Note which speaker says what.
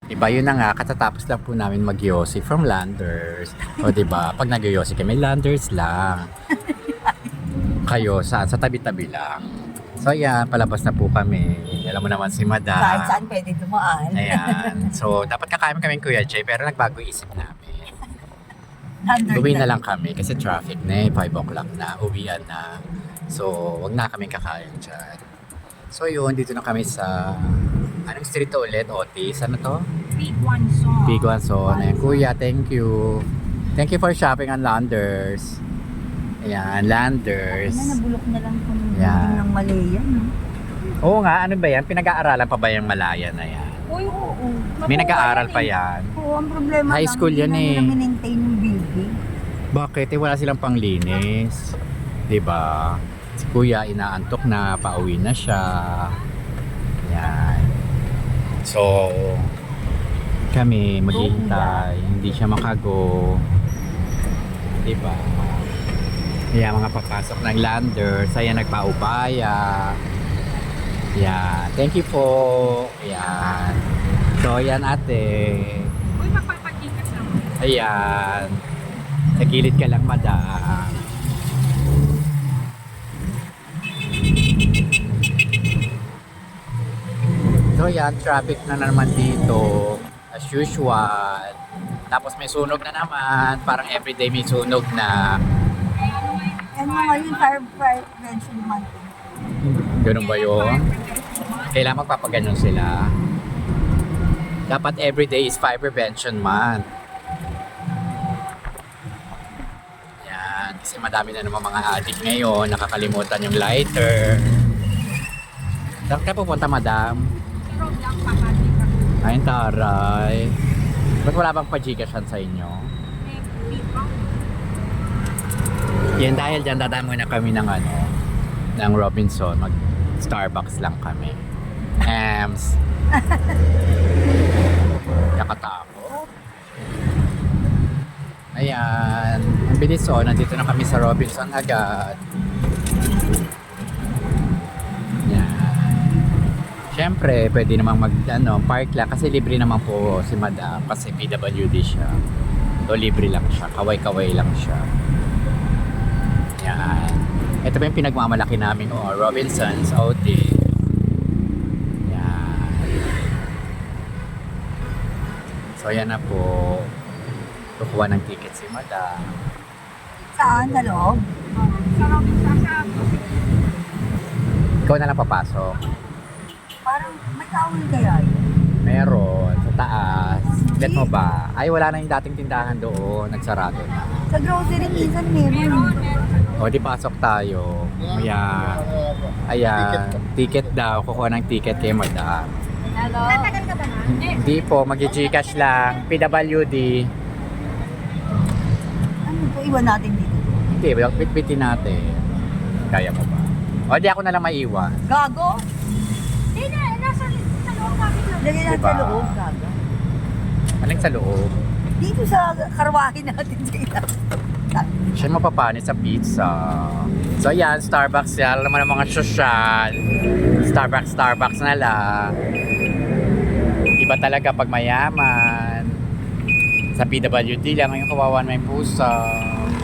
Speaker 1: Diba, yun na nga, katatapos lang po namin mag-yosi from Landers. O diba, pag nag-yosi kami, Landers lang. Kayo, saan? Sa tabi-tabi lang. So ayan, palabas na po kami. Alam mo naman si Madam.
Speaker 2: Kahit saan pwede dumaan.
Speaker 1: Ayan. So, dapat kakain kami Kuya Jay, pero nagbago isip namin.
Speaker 2: Under
Speaker 1: Uwi na lang kami kasi traffic na 5 o'clock na, uwian na. So, wag na kaming kakain dyan. So yun, dito na kami sa... Anong street to ulit? Otis? Ano to?
Speaker 3: Big one song.
Speaker 1: Big one. So, ayan, Kuya, thank you. Thank you for shopping on Landers. Ayan, Landers.
Speaker 2: Nabulok na lang kung
Speaker 1: Yan.
Speaker 2: ng Malaya, no?
Speaker 1: Oo nga, ano ba yan? Pinag-aaralan pa ba yung Malaya na yan?
Speaker 2: Uy, oo.
Speaker 1: May nag-aaral pa yan.
Speaker 2: Oo, ang problema
Speaker 1: High school yan eh.
Speaker 2: Hindi na maintain yung building.
Speaker 1: Bakit? Eh, wala silang panglinis. Diba? Si Kuya, inaantok na, pauwi na siya. Yan. So, kami maghihintay. Hindi siya makago. Diba? Kaya mga papasok ng Landers. Ayan, nagpaubaya. Yan. Thank you po. Yan. So, yan ate.
Speaker 3: Uy, magpapagikas naman.
Speaker 1: Ayan. Sa gilid ka lang, madam. So yan, traffic na naman dito. As usual. Tapos may sunog na naman. Parang everyday may sunog na.
Speaker 2: Ano ngayon, fire prevention month.
Speaker 1: Ganun ba yun? Kailangan magpapaganyan sila. Dapat everyday is fire prevention month. Yan. Kasi madami na naman mga addict ngayon. Nakakalimutan yung lighter. Saan ka pupunta, madam?
Speaker 3: Sa road lang, papagikas.
Speaker 1: Ay, taray. Ba't wala bang pa-Gcashan sa inyo?
Speaker 3: May dito.
Speaker 1: Yan, dahil dyan dadaan muna kami ng ng Robinson. Mag Starbucks lang kami. Hams. Nakatako. Ayan. Ang bilis nandito na kami sa Robinson agad. Siyempre, pwede namang park lang kasi libre naman po si Madam kasi PWD siya. So, libre lang siya. Kaway-kaway lang siya. Yan. Ito pa yung pinagmamalaki namin, Robinson's Outing. Yan. So, yan na po. Kukuha ng ticket si Madam.
Speaker 2: Saan? Sa loob?
Speaker 3: Sa road, sa
Speaker 1: Ikaw na lang papasok.
Speaker 2: Parang may kaawin kaya yun.
Speaker 1: Meron. Sa taas. Bet mo ba? Ay, wala na yung dating tindahan doon. Nagsarado na.
Speaker 2: Sa grocery minsan meron.
Speaker 1: O, di pasok tayo. Ayan. Ayan. Ticket daw. Kukuha ng ticket kay Madam.
Speaker 3: Hello? Tatagal ka ba na?
Speaker 1: Hindi po. Mag-Gcash lang. PWD.
Speaker 2: Ano po, iwan natin dito.
Speaker 1: Hindi. Bitbitin natin. Kaya mo ba? O, di ako na lang maiwan.
Speaker 2: Gago?
Speaker 3: Hindi na, nasa loob kami lang.
Speaker 2: Lagyan natin
Speaker 1: Diba?
Speaker 2: sa loob, gago.
Speaker 1: Aling sa loob.
Speaker 2: Dito sa karwahin natin dito.
Speaker 1: Siya mapapanit sa pizza. So, ayan. Starbucks yan. Alam mo ng mga sosyal. Starbucks na lang. Iba talaga pag mayaman. Sa PWD lang. Ngayon kawawan may pusa.